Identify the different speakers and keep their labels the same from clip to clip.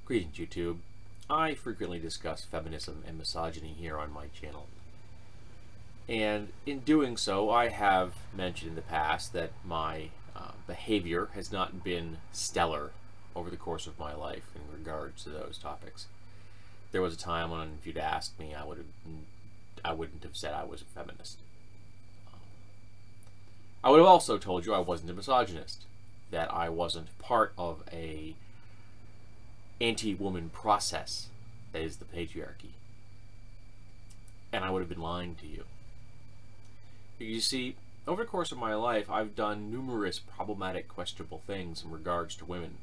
Speaker 1: Greetings, YouTube. I frequently discuss feminism and misogyny here on my channel. And in doing so, I have mentioned in the past that my behavior has not been stellar over the course of my life in regards to those topics. There was a time when, if you'd asked me, I wouldn't have said I was a feminist. I would have also told you I wasn't a misogynist, that I wasn't part of a anti-woman process that is the patriarchy. And I would have been lying to you. You see, over the course of my life, I've done numerous problematic, questionable things in regards to women.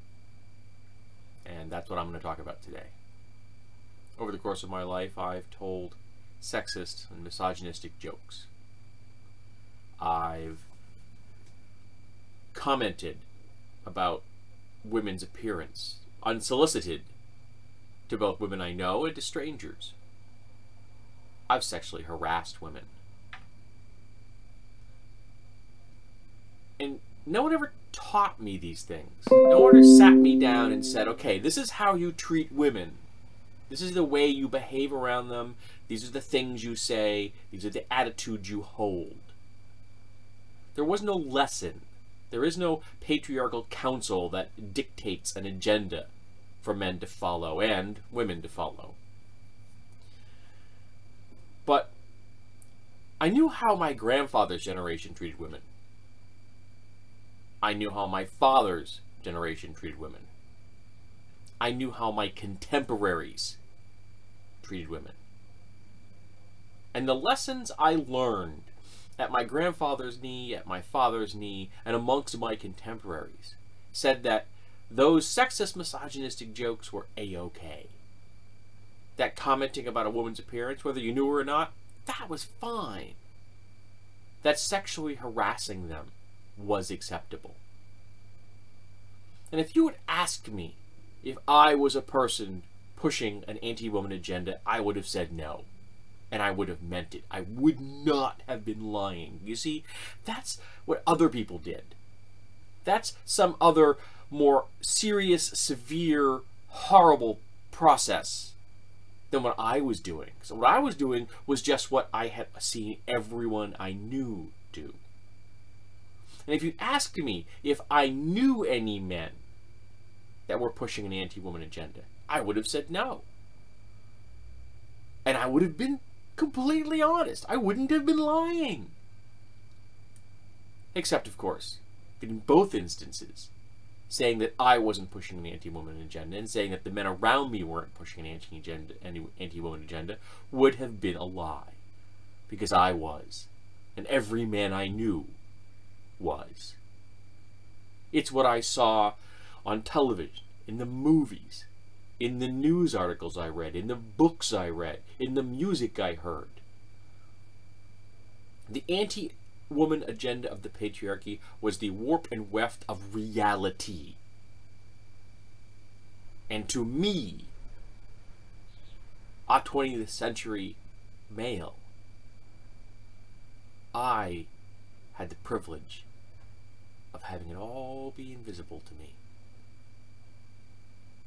Speaker 1: And that's what I'm going to talk about today. Over the course of my life, I've told sexist and misogynistic jokes. I've commented about women's appearance, unsolicited, to both women I know and to strangers. I've sexually harassed women. And no one ever taught me these things. No one ever sat me down and said, okay, this is how you treat women. This is the way you behave around them. These are the things you say. These are the attitudes you hold. There was no lesson. There is no patriarchal council that dictates an agenda for men to follow and women to follow. But I knew how my grandfather's generation treated women. I knew how my father's generation treated women. I knew how my contemporaries treated women. And the lessons I learned at my grandfather's knee, at my father's knee, and amongst my contemporaries said that those sexist, misogynistic jokes were a-okay. That commenting about a woman's appearance, whether you knew her or not, that was fine. That sexually harassing them was acceptable. And if you would ask me if I was a person pushing an anti-woman agenda, I would have said no. And I would have meant it. I would not have been lying. You see, that's what other people did. That's some other more serious, severe, horrible process than what I was doing. So what I was doing was just what I had seen everyone I knew do. And if you asked me if I knew any men that were pushing an anti-woman agenda, I would have said no. And I would have been completely honest. I wouldn't have been lying. Except, of course, in both instances, saying that I wasn't pushing an anti-woman agenda and saying that the men around me weren't pushing an anti-woman agenda would have been a lie. Because I was. And every man I knew was. It's what I saw on television, in the movies, in the news articles I read, in the books I read, in the music I heard. The anti-woman agenda of the patriarchy was the warp and weft of reality. And to me, a 20th century male, I had the privilege of having it all be invisible to me.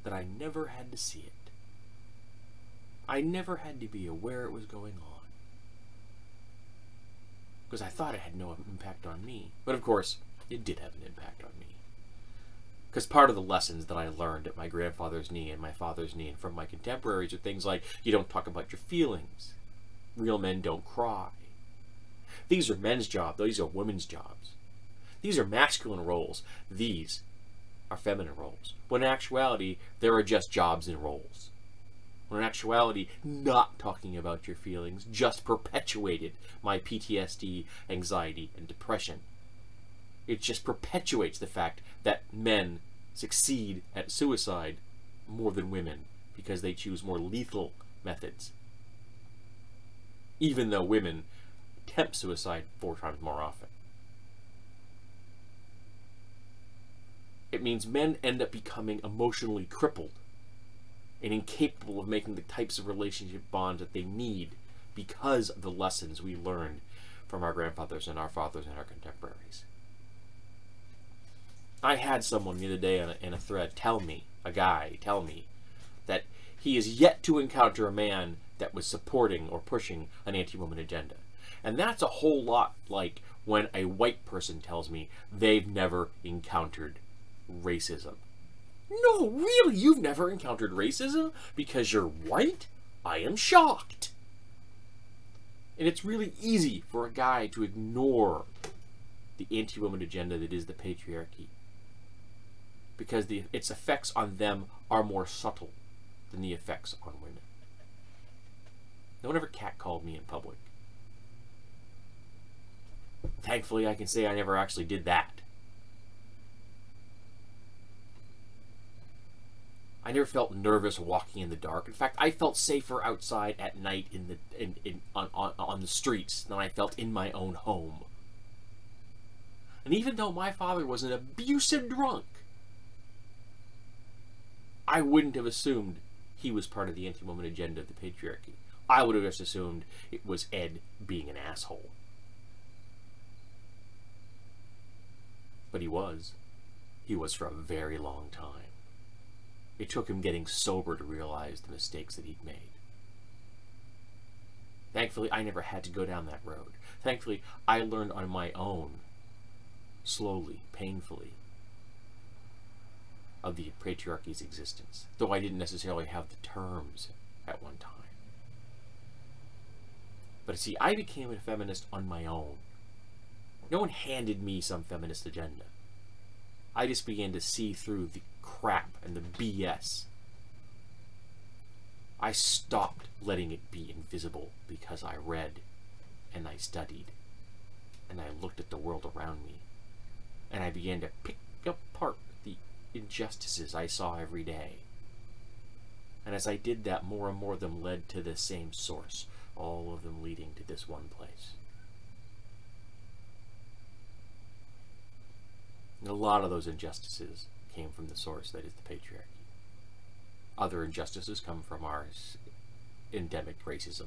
Speaker 1: That I never had to see it. I never had to be aware it was going on. Because I thought it had no impact on me. But of course, it did have an impact on me. Because part of the lessons that I learned at my grandfather's knee and my father's knee and from my contemporaries are things like, you don't talk about your feelings. Real men don't cry. These are men's jobs. These are women's jobs. These are masculine roles. These are feminine roles. When in actuality, there are just jobs and roles. When in actuality, not talking about your feelings just perpetuated my PTSD, anxiety, and depression. It just perpetuates the fact that men succeed at suicide more than women because they choose more lethal methods. Even though women attempt suicide 4 times more often. It means men end up becoming emotionally crippled and incapable of making the types of relationship bonds that they need because of the lessons we learned from our grandfathers and our fathers and our contemporaries. I had someone the other day in a thread tell me, a guy tell me, that he is yet to encounter a man that was supporting or pushing an anti-woman agenda. And that's a whole lot like when a white person tells me they've never encountered racism. No, really? You've never encountered racism because you're white? I am shocked. And it's really easy for a guy to ignore the anti-woman agenda that is the patriarchy, because its effects on them are more subtle than the effects on women. No one ever catcalled me in public. Thankfully, I can say I never actually did that. I never felt nervous walking in the dark. In fact, I felt safer outside at night on the streets than I felt in my own home. And even though my father was an abusive drunk, I wouldn't have assumed he was part of the anti-woman agenda of the patriarchy. I would have just assumed it was Ed being an asshole. But he was. He was for a very long time. It took him getting sober to realize the mistakes that he'd made. Thankfully, I never had to go down that road. Thankfully, I learned on my own, slowly, painfully, of the patriarchy's existence, though I didn't necessarily have the terms at one time. But see, I became a feminist on my own. No one handed me some feminist agenda. I just began to see through the crap and the BS. I stopped letting it be invisible because I read and I studied and I looked at the world around me, and I began to pick apart the injustices I saw every day. And as I did that, more and more of them led to the same source, all of them leading to this one place. And a lot of those injustices came from the source that is the patriarchy. Other injustices come from our endemic racism,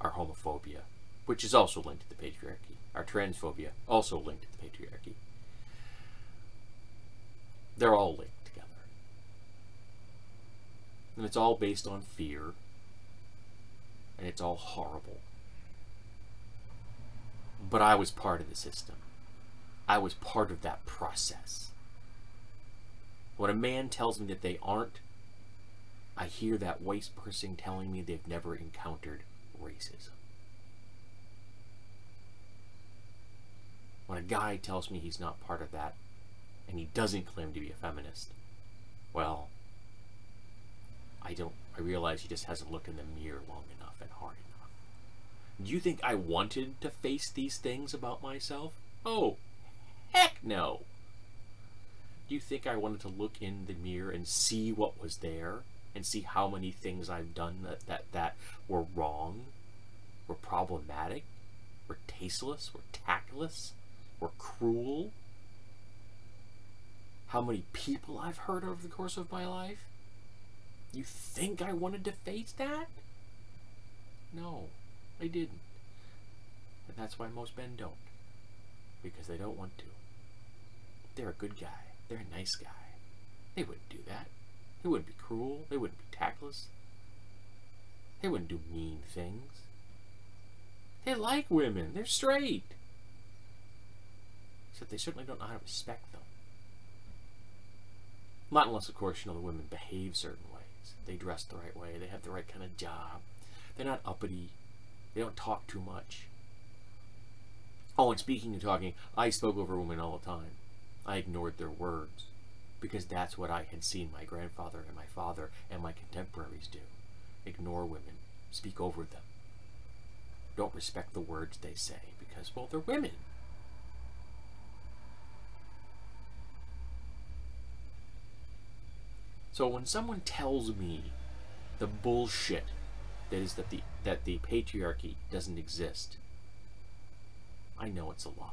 Speaker 1: our homophobia, which is also linked to the patriarchy, our transphobia, also linked to the patriarchy. They're all linked together. And it's all based on fear, and it's all horrible. But I was part of the system. I was part of that process. When a man tells me that they aren't, I hear that white person telling me they've never encountered racism. When a guy tells me he's not part of that, and he doesn't claim to be a feminist, well, I realize he just hasn't looked in the mirror long enough and hard enough. Do you think I wanted to face these things about myself? Oh, heck no! Do you think I wanted to look in the mirror and see what was there, and see how many things I've done that were wrong, were problematic, were tasteless, were tactless, were cruel? How many people I've hurt over the course of my life? You think I wanted to face that? No, I didn't. And that's why most men don't. Because they don't want to. They're a good guy. They're a nice guy. They wouldn't do that. They wouldn't be cruel. They wouldn't be tactless. They wouldn't do mean things. They like women. They're straight. Except they certainly don't know how to respect them. Not unless, of course, the women behave certain ways. They dress the right way. They have the right kind of job. They're not uppity. They don't talk too much. Oh, and speaking of talking, I spoke over women all the time. I ignored their words, because that's what I had seen my grandfather and my father and my contemporaries do. Ignore women. Speak over them. Don't respect the words they say, because, well, they're women. So when someone tells me the bullshit that is that the patriarchy doesn't exist, I know it's a lie.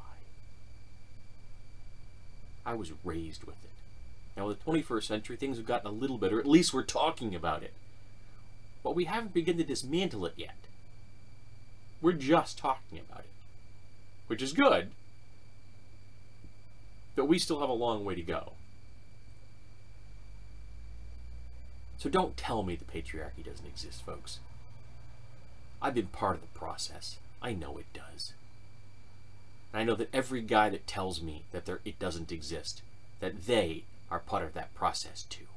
Speaker 1: I was raised with it. Now, in the 21st century, things have gotten a little better. At least we're talking about it. But we haven't begun to dismantle it yet. We're just talking about it. Which is good. But we still have a long way to go. So don't tell me the patriarchy doesn't exist, folks. I've been part of the process. I know it does. And I know that every guy that tells me that it doesn't exist, that they are part of that process too.